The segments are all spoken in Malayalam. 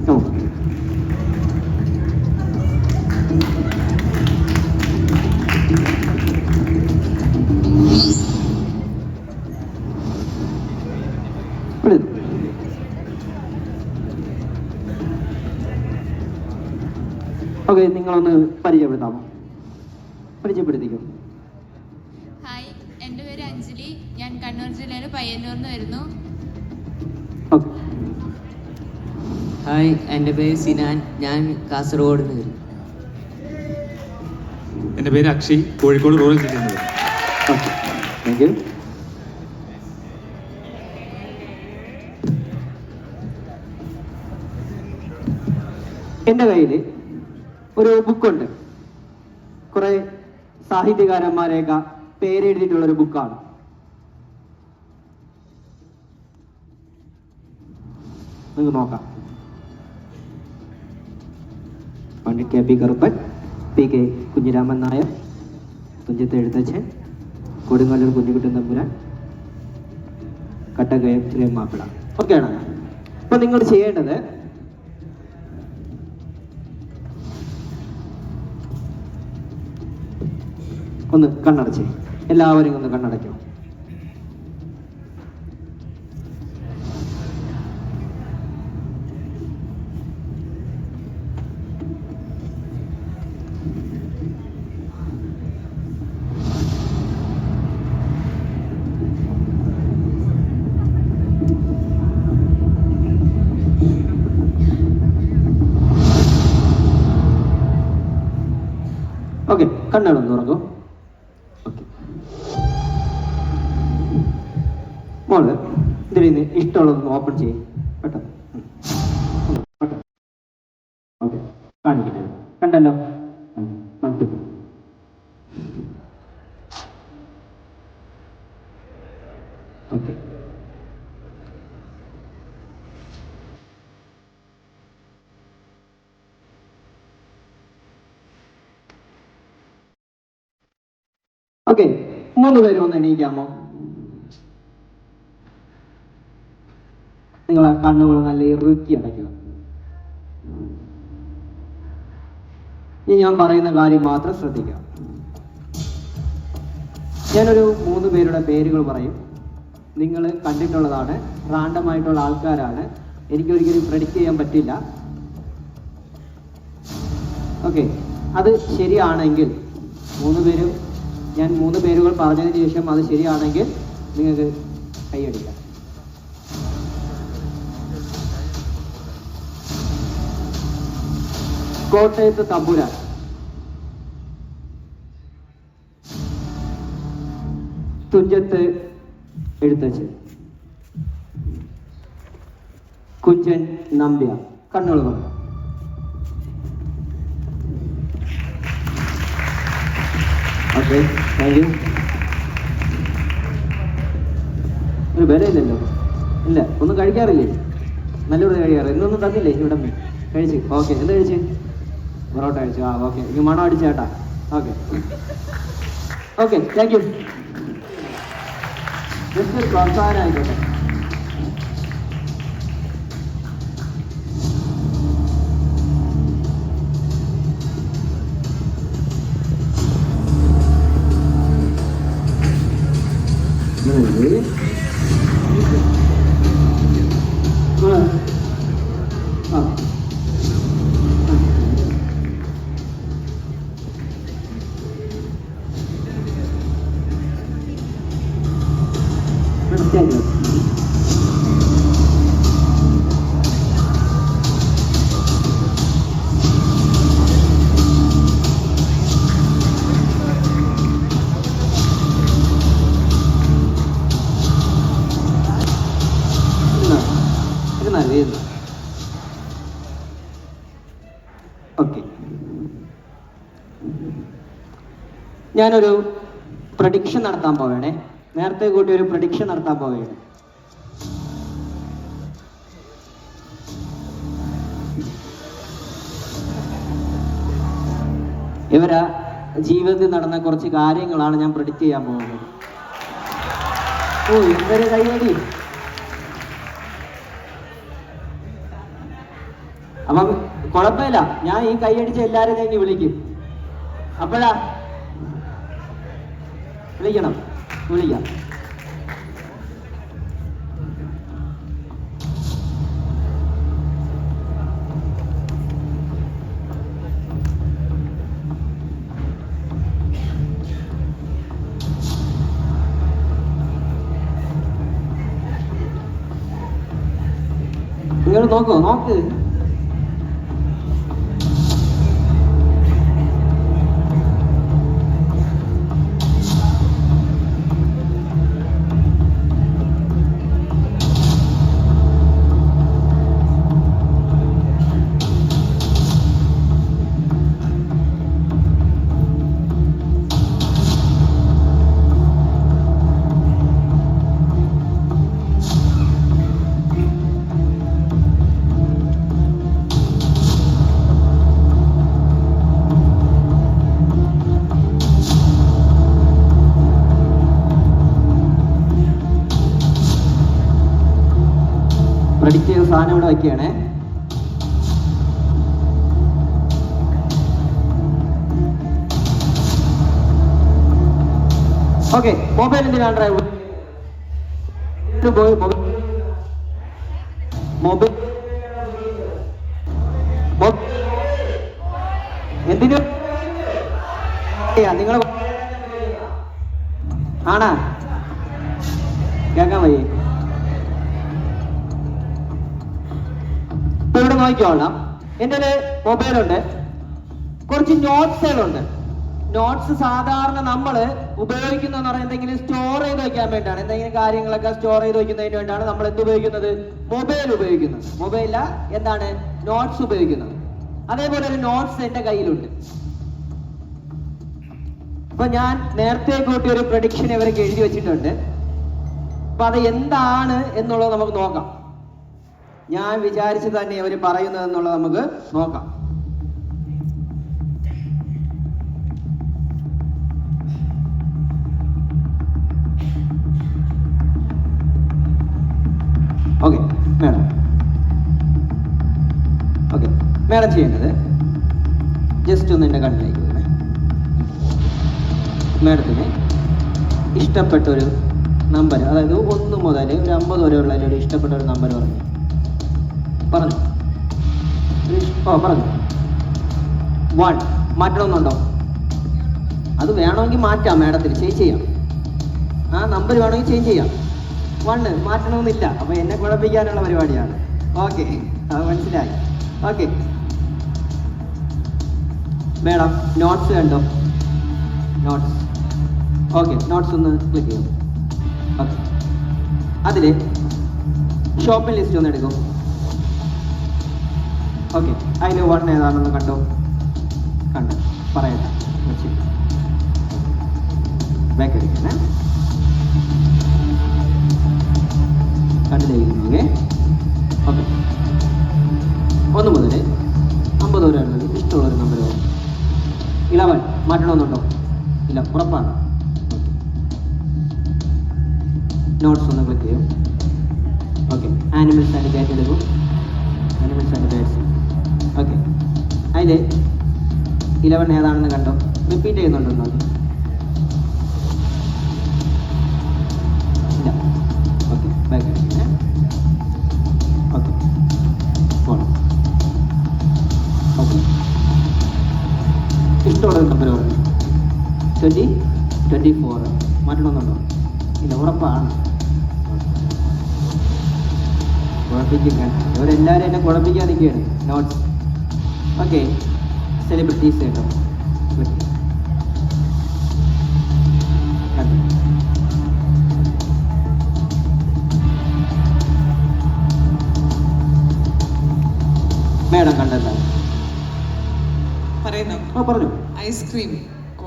ഓ ഓക്കെ, നിങ്ങളൊന്ന് പരിചയപ്പെടുത്താമോ? പരിചയപ്പെടുത്തിക്കോ. ഹായ്, എൻ്റെ പേര് അഞ്ജലി. ഞാൻ കണ്ണൂർ ജില്ലയിലെ പയ്യന്നൂരിൽ നിന്ന് വരുന്നു. ഓക്കെ. ഹായ്, എൻ്റെ പേര് സിനാൻ. ഞാൻ കാസർഗോഡ് നിന്ന് വരുന്നു. എൻ്റെ പേര് അക്ഷയ്, കോഴിക്കോട് റൂറൽ ജില്ലയിൽ നിന്ന് വരുന്നു. Okay, thank U. എൻ്റെ കയ്യിൽ ഒരു ബുക്കുണ്ട്. കുറെ സാഹിത്യകാരന്മാരെയൊക്കെ പേരെഴുതിയിട്ടുള്ളൊരു ബുക്കാണ്. നിങ്ങൾക്ക് നോക്കാം. Pandit K P Karuppan, P K Kunhiraman Nair, Thunchath Ezhuthachan, Kodungallur Kunjukuttan തമ്പുരാൻ, കട്ടകയം ശ്രീമാപ്പിള. ഓക്കെയാണ്. അപ്പൊ നിങ്ങൾ ചെയ്യേണ്ടത് ഒന്ന് കണ്ണടച്ചേ. എല്ലാവരും ഒന്ന് കണ്ണടയ്ക്കണം. ഓക്കെ, കണ്ണടന്ന് തുറക്കും. മോള് ഇതിൽ ഇഷ്ടമുള്ളതൊന്ന് ഓപ്പൺ ചെയ്യും കേട്ടോ. ഓക്കെ, കാണിക്കട്ടെ. കണ്ടല്ലോ. Okay, okay. 3 പേരും ഒന്ന് എണീക്കാമോ? നിങ്ങളെ കണ്ണുകൾ നല്ല ഇറുക്കി അടയ്ക്കുക. ഇനി ഞാൻ പറയുന്ന കാര്യം മാത്രം ശ്രദ്ധിക്കുക. ഞാനൊരു 3 പേരുടെ പേരുകൾ പറയും. നിങ്ങൾ കണ്ടിട്ടുള്ളതാണ്, റാൻഡം ആയിട്ടുള്ള ആൾക്കാരാണ്. എനിക്കൊരിക്കലും പ്രെഡിക്റ്റ് ചെയ്യാൻ പറ്റില്ല. ഓക്കെ, അത് ശരിയാണെങ്കിൽ 3 പേരും, ഞാൻ 3 പേരുകൾ പറഞ്ഞതിന് ശേഷം അത് ശരിയാണെങ്കിൽ നിങ്ങൾക്ക് കൈയടിക്കാം. കോട്ടയത്ത് തമ്പുരാൻ, തുഞ്ചത്ത് എഴുത്തച്ഛൻ, കുഞ്ചൻ നമ്പ്യാർ. കണ്ണുകൾ പറഞ്ഞു. Okay, thank U. ഒരു വിലയില്ലല്ലോ. ഇല്ല, ഒന്നും കഴിക്കാറില്ലേ? നല്ലൊരു കഴിക്കാറ്. ഇന്നൊന്നും തന്നില്ലേ ഇവിടെ? കഴിച്ച്. ഓക്കെ, എന്ത് കഴിച്ച്? പൊറോട്ട കഴിച്ചു. ആ, ഓക്കെ. ഇനി മണം അടിച്ചേട്ടാ. Okay, okay, thank you. Just ഒരു പ്രോത്സാഹനം ആയിക്കോട്ടെ. ഓക്കെ, ഞാനൊരു പ്രഡിക്ഷൻ നടത്താൻ പോവേണേ. നേരത്തെ കൂട്ടി ഒരു പ്രഡിക്ഷൻ നടത്താൻ പോവുകയാണ്. ഇവരാ ജീവിതത്തിൽ നടന്ന കുറച്ച് കാര്യങ്ങളാണ് ഞാൻ പ്രെഡിക്റ്റ് ചെയ്യാൻ പോകുന്നത്. ഓ, എന്തൊരു കൈയടി. അപ്പം കുഴപ്പമില്ല, ഞാൻ ഈ കൈയടിച്ച് എല്ലാവരും കഴിഞ്ഞ് വിളിക്കും. അപ്പോഴാ വിളിക്കണം, വിളിക്കാം. നിങ്ങൾ നോക്കോ, നോക്ക്. പ്രഡിക്റ്റ് ചെയ്ത സാധനം ഇവിടെ വയ്ക്കുകയാണേ. ഓക്കെ, മൊബൈൽ എന്തിനാണ് ഡ്രൈവ്? മൊബൈൽ എന്തിനു നിങ്ങൾ ആണാ? കേൾക്കാൻ വയ്യേ? ഇപ്പൊ ഇവിടെ നോക്കിക്കോളാം, എൻ്റെ ഒരു മൊബൈലുണ്ട്, കുറച്ച് നോട്ട്സുകളുണ്ട്. നോട്ട്സ് സാധാരണ നമ്മൾ ഉപയോഗിക്കുന്നതെന്ന് പറഞ്ഞാൽ എന്തെങ്കിലും സ്റ്റോർ ചെയ്ത് വെക്കാൻ വേണ്ടിയാണ്, എന്തെങ്കിലും കാര്യങ്ങളൊക്കെ സ്റ്റോർ ചെയ്ത് വെക്കുന്നതിന് വേണ്ടിയാണ് നമ്മൾ എന്ത് ഉപയോഗിക്കുന്നത്? മൊബൈൽ ഉപയോഗിക്കുന്നത്. മൊബൈലില എന്താണ്? നോട്ട്സ് ഉപയോഗിക്കുന്നത്. അതേപോലെ ഒരു നോട്ട്സ് എൻ്റെ കയ്യിലുണ്ട്. അപ്പൊ ഞാൻ നേരത്തെ കൂട്ടി ഒരു പ്രഡിക്ഷൻ ഇവർക്ക് എഴുതി വെച്ചിട്ടുണ്ട്. അപ്പൊ അത് എന്താണ് എന്നുള്ളത് നമുക്ക് നോക്കാം. ഞാൻ വിചാരിച്ചു തന്നെ അവർ പറയുന്നത് എന്നുള്ളത് നമുക്ക് നോക്കാം. ഓക്കെ മാഡം, ഓക്കെ മാഡം ചെയ്യേണ്ടത് ജസ്റ്റ് ഒന്ന് എൻ്റെ കണ്ണിലേക്ക് വരണേ. മാഡത്തിന് ഇഷ്ടപ്പെട്ടൊരു നമ്പർ, അതായത് 1 മുതൽ ഒരു 50 വരെയുള്ള ഒരു ഇഷ്ടപ്പെട്ട ഒരു നമ്പർ പറഞ്ഞു. പറഞ്ഞു 1 മാറ്റണമെന്നുണ്ടോ? അത് വേണമെങ്കിൽ മാറ്റാം, മാഡത്തിന് ചേഞ്ച് ചെയ്യാം. ആ നമ്പർ വേണമെങ്കിൽ ചേഞ്ച് ചെയ്യാം. 1 മാറ്റണമെന്നില്ല. അപ്പൊ എന്നെ കുഴപ്പിക്കാനുള്ള പരിപാടിയാണ്. ഓക്കെ, അത് മനസ്സിലായി. ഓക്കെ മാഡം, നോട്ട്സ് കണ്ടോ? നോട്ട്സ്, ഓക്കെ നോട്ട്സ് ഒന്ന് ക്ലിക്ക് ചെയ്യും. ഓക്കെ, അതിൽ ഷോപ്പിംഗ് ലിസ്റ്റ് ഒന്ന് എടുക്കും. ഓക്കെ, അതിൽ 1 ഏതാണെന്ന് കണ്ടോ? കണ്ടോ? പറയട്ടെ, ബാക്ക് അടിക്കണേ. കണ്ടിലേക്കുന്നു. ഓക്കെ, 1 മുതൽ 50 വരെയുള്ളത് ഇഷ്ടമുള്ളൊരു നമ്പർ വരും. 11 മാറ്റണമെന്നുണ്ടോ? ഇല്ല, ഉറപ്പാണ്. നോട്ട്സ് ഒന്ന് ക്ലിക്ക് ചെയ്യും. ഓക്കെ, ആനിമൽസ് ആൻഡ് കാറ്റ് എടുക്കും. Animals and bats. ഓക്കെ, അതിൽ 11 ഏതാണെന്ന് കണ്ടോ? റിപ്പീറ്റ് ചെയ്യുന്നുണ്ടോ? ഇല്ല. ഓക്കെ, ബാക്ക് അടിക്കണേ. ഓക്കെ, പോണം. ഓക്കെ, ഇഷ്ടമുള്ള നമ്പർ പറഞ്ഞു. 20, 24 മാറ്റണമെന്നുണ്ടോ? ഇല്ല, ഉറപ്പാണ്. കുഴപ്പിക്കാൻ ഇവരെല്ലാവരും എന്നെ കുഴപ്പിക്കാൻ നിൽക്കുകയാണ്. നോട്ട്സ്. ഓക്കെ, സെലിബ്രിറ്റീസ് കേട്ടോ. മേഡം കണ്ടല്ല പറഞ്ഞു. Ice cream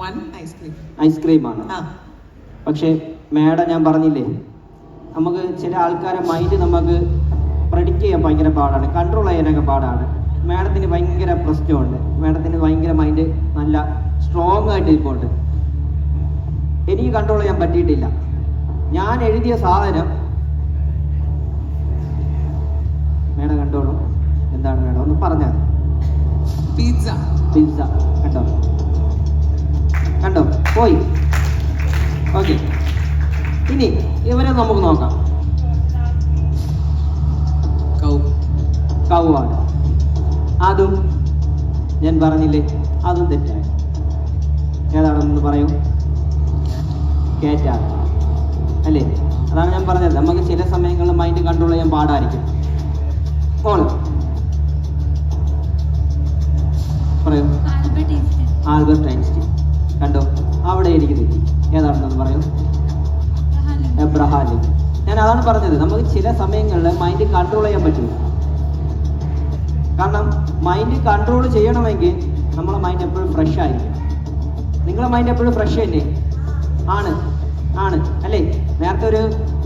1 ice cream. ഐസ്ക്രീമാണ്. പക്ഷേ മേഡം ഞാൻ പറഞ്ഞില്ലേ, നമുക്ക് ചില ആൾക്കാരെ മൈൻഡ് നമുക്ക് പ്രഡിക്റ്റ് ചെയ്യാൻ ഭയങ്കര പാടാണ്, കൺട്രോൾ ചെയ്യാനൊക്കെ പാടാണ്. മാഡത്തിന് ഭയങ്കര പ്രശ്നമുണ്ട്. മാഡത്തിന് ഭയങ്കര മൈൻഡ് നല്ല സ്ട്രോങ് ആയിട്ട് ഇരിപ്പുണ്ട്. എനിക്ക് കൺട്രോൾ ചെയ്യാൻ പറ്റിയിട്ടില്ല. ഞാൻ എഴുതിയ സാധനം മേഡം കണ്ടോളൂ. എന്താണ് മേഡം? ഒന്ന് പറഞ്ഞാൽ Pizza. പിസ്സ. കണ്ടോ കണ്ടോ പോയി. ഓക്കെ, ഇനി ഇവരെ നമുക്ക് നോക്കാം. Cow. കൗവാണ്. അതും ഞാൻ പറഞ്ഞില്ലേ, അതും തെറ്റാണ്. ഏതാണെന്ന് പറയൂ. കേറ്റാണ് അല്ലേ? അതാണ് ഞാൻ പറഞ്ഞത്, നമുക്ക് ചില സമയങ്ങളിൽ മൈൻഡ് കൺട്രോൾ ചെയ്യാൻ പാടായിരിക്കും. ഓൺ പറയൂ. Albert Einstein. കണ്ടോ, അവിടെ എനിക്ക് തെറ്റി. ഏതാണെന്ന് പറയൂ. Abraham Lincoln. ഞാൻ അതാണ് പറഞ്ഞത്, നമുക്ക് ചില സമയങ്ങളിൽ മൈൻഡ് കൺട്രോൾ ചെയ്യാൻ പറ്റില്ല. കാരണം മൈൻഡ് കൺട്രോൾ ചെയ്യണമെങ്കിൽ നമ്മളെ മൈൻഡ് എപ്പോഴും ഫ്രഷ് ആയിരിക്കും. നിങ്ങളെ മൈൻഡ് എപ്പോഴും ഫ്രഷ് തന്നെ ആണ് അല്ലേ? നേരത്തെ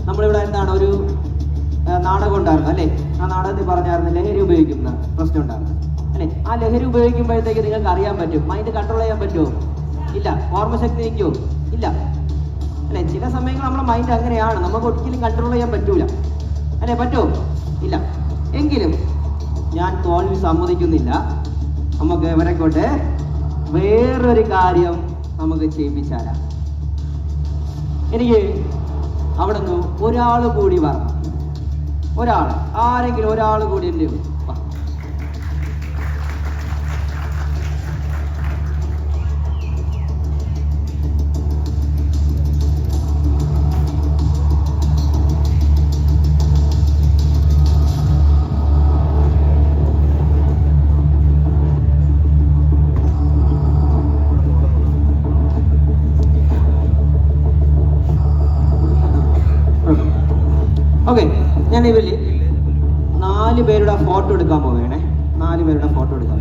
നമ്മളിവിടെ എന്താണ് ഒരു നാടകം ഉണ്ടായിരുന്നു അല്ലേ? ആ നാടകത്തിൽ പറഞ്ഞായിരുന്നു ലഹരി ഉപയോഗിക്കുന്ന പ്രശ്നം ഉണ്ടായിരുന്നു അല്ലേ? ആ ലഹരി ഉപയോഗിക്കുമ്പോഴത്തേക്ക് നിങ്ങൾക്ക് അറിയാൻ പറ്റും, മൈൻഡ് കൺട്രോൾ ചെയ്യാൻ പറ്റുമോ? ഇല്ല. ഓർമ്മശക്തി നിൽക്കുമോ? ഇല്ല അല്ലേ? ചില സമയങ്ങൾ നമ്മുടെ മൈൻഡ് അങ്ങനെയാണ്, നമുക്ക് ഒരിക്കലും കൺട്രോൾ ചെയ്യാൻ പറ്റൂല അല്ലേ? പറ്റുമോ? ഇല്ല. എങ്കിലും ഞാൻ തോൽവി സമ്മതിക്കുന്നില്ല. നമുക്ക് ഇവരെ കൊണ്ട് വേറൊരു കാര്യം നമുക്ക് ചെയ്യിപ്പിച്ചാലാ. എനിക്ക് അവിടെ നിന്ന് ഒരാൾ കൂടി വരണം. ആരെങ്കിലും ഒരാൾ കൂടി എൻ്റെ വാ. ഓക്കെ, ഞാൻ ഇവരിൽ 4 പേരുടെ ഫോട്ടോ എടുക്കാൻ പോവുകയാണേ. 4 പേരുടെ ഫോട്ടോ എടുക്കാൻ.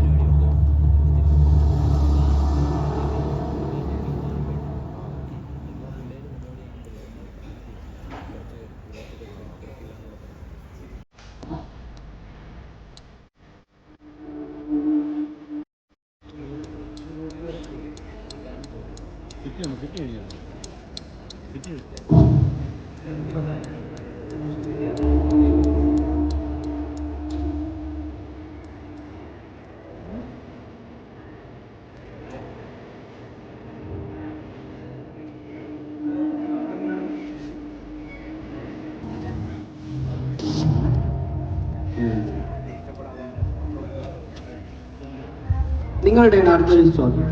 നിങ്ങളുടെ അടുത്തൊരു ചോദ്യം.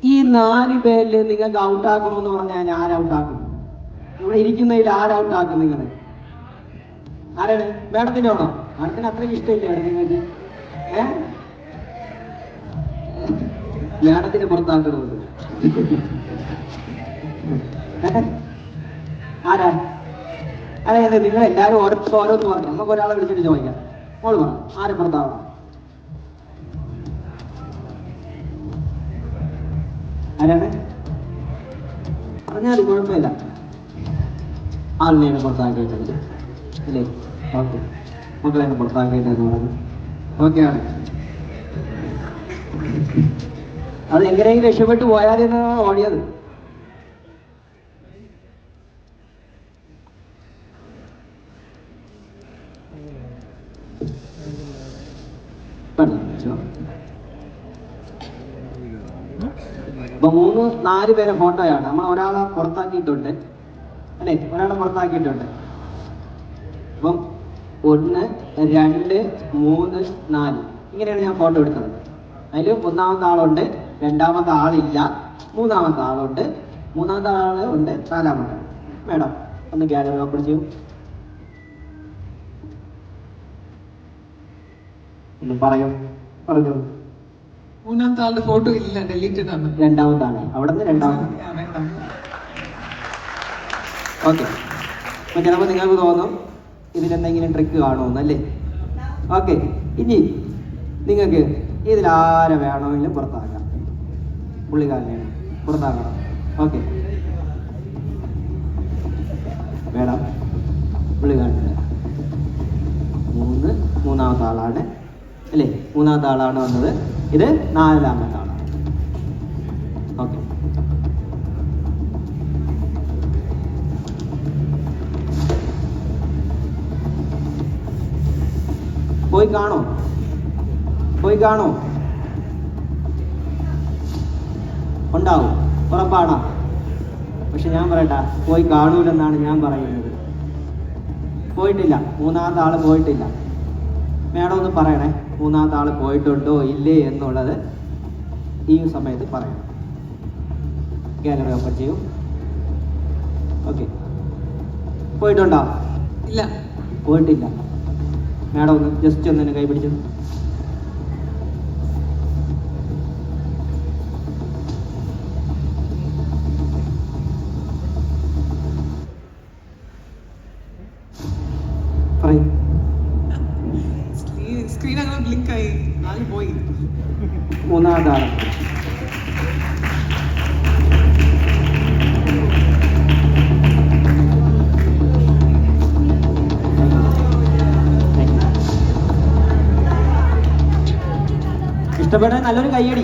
ഈ 4 പേരിൽ നിങ്ങൾക്ക് ഔട്ടാക്കണമെന്ന് പറഞ്ഞാൽ ഞാൻ ആരൗട്ടാക്കും? ഇവിടെ ഇരിക്കുന്നതിൽ ആരൗട്ടാക്കും? നിങ്ങൾ ആരാണ്? മേഡത്തിൻ്റെ ആണോ? മേഡത്തിന് അത്രയ്ക്ക് ഇഷ്ടമില്ല നിങ്ങൾക്ക്? മേഡത്തിന് പുറത്താക്കണമെന്ന് ആരാ? അതായത് നിങ്ങൾ എല്ലാവരും ഓരോന്ന് പറഞ്ഞു. നമുക്ക് ഒരാളെ വിളിച്ചിട്ട് ചോദിക്കാം. മോള് പറ, ആരെ പുറത്താവണം? ആരാണ്? പറഞ്ഞാൽ കുഴപ്പമില്ല. ആളിനെയാണ് പുറത്താക്കിയിട്ടുണ്ട് അല്ലേ? ഓക്കെ, മക്കളെയാണ് പുറത്താക്കിയിട്ടെന്ന് പറഞ്ഞു. ഓക്കെയാണ്. അത് എങ്ങനെയെങ്കിലും രക്ഷപ്പെട്ടു പോയാലെന്നാണ് ഓടിയത്. അപ്പൊ 3-4 പേരെ ഫോട്ടോയാണ്. നമ്മൾ ഒരാളെ പുറത്താക്കിയിട്ടുണ്ട് അല്ലേ? ഒരാളെ പുറത്താക്കിയിട്ടുണ്ട്. അപ്പം 1, 2, 3, 4 ഇങ്ങനെയാണ് ഞാൻ ഫോട്ടോ എടുത്തത്. അതിൽ 1ാമത്തെ ആളുണ്ട്, 2ാമത്തെ ആളില്ല, 3ാമത്തെ ആളുണ്ട്, 3ാമത്തെ ആള് ഉണ്ട്, 4ാമത്തെ ആൾ. മേഡം ഒന്ന് ഗാലറി ഓപ്പൺ ചെയ്യൂ. ഒന്ന് പറഞ്ഞു. 3ാമത്തെ ആളുടെ ഫോട്ടോ ഇല്ല, ഡെലീറ്റഡ് ആണ്. 2ാമത്തെ ആളെ അവിടെ നിന്ന് 2ാമത്തെ. ഓക്കെ, അപ്പൊ ചിലപ്പോൾ നിങ്ങൾക്ക് തോന്നും ഇതിലെന്തെങ്കിലും ട്രിക്ക് കാണുമെന്നല്ലേ? ഓക്കെ, ഇനി നിങ്ങൾക്ക് ഇതിലാരെ വേണമെങ്കിലും പുറത്താക്കാം. പുള്ളിക്കാരനെയാണ് പുറത്താക്കണം. ഓക്കെ വേണം. പുള്ളിക്കാരനെ 3ാമത്തെ ആളാണ് അല്ലേ? 3ാമത്തെ ആളാണ് വന്നത്. ഇത് 4ാമത്തെ ആളാണ്. ഓക്കെ, പോയി കാണോ? പോയി കാണോ? ഉണ്ടാവും, ഉറപ്പാണോ? പക്ഷെ ഞാൻ പറയട്ടാ, പോയി കാണൂലെന്നാണ് ഞാൻ പറയുന്നത്. പോയിട്ടില്ല, മൂന്നാമത്തെ ആള് പോയിട്ടില്ല. മേഡം ഒന്ന് പറയണേ, മൂന്നാമത്തെ ആള് പോയിട്ടുണ്ടോ ഇല്ലേ എന്നുള്ളത് ഈ സമയത്ത് പറയണം. ഗാലറി ഓപ്പൺ ചെയ്യൂ. ഓക്കെ, പോയിട്ടുണ്ടോ? ഇല്ല. പോയിട്ടില്ല. മേഡം ഒന്ന് ജസ്റ്റ് ഒന്ന് കൈ പിടിച്ചു. പറയൂ. സ്ക്രീൻ അങ്ങനെ ബ്ലിങ്ക് ആയി, ആള് പോയി. മൂന്നാമത്തെ ആള് ഇഷ്ടപ്പെടാൻ നല്ലൊരു കയ്യടി.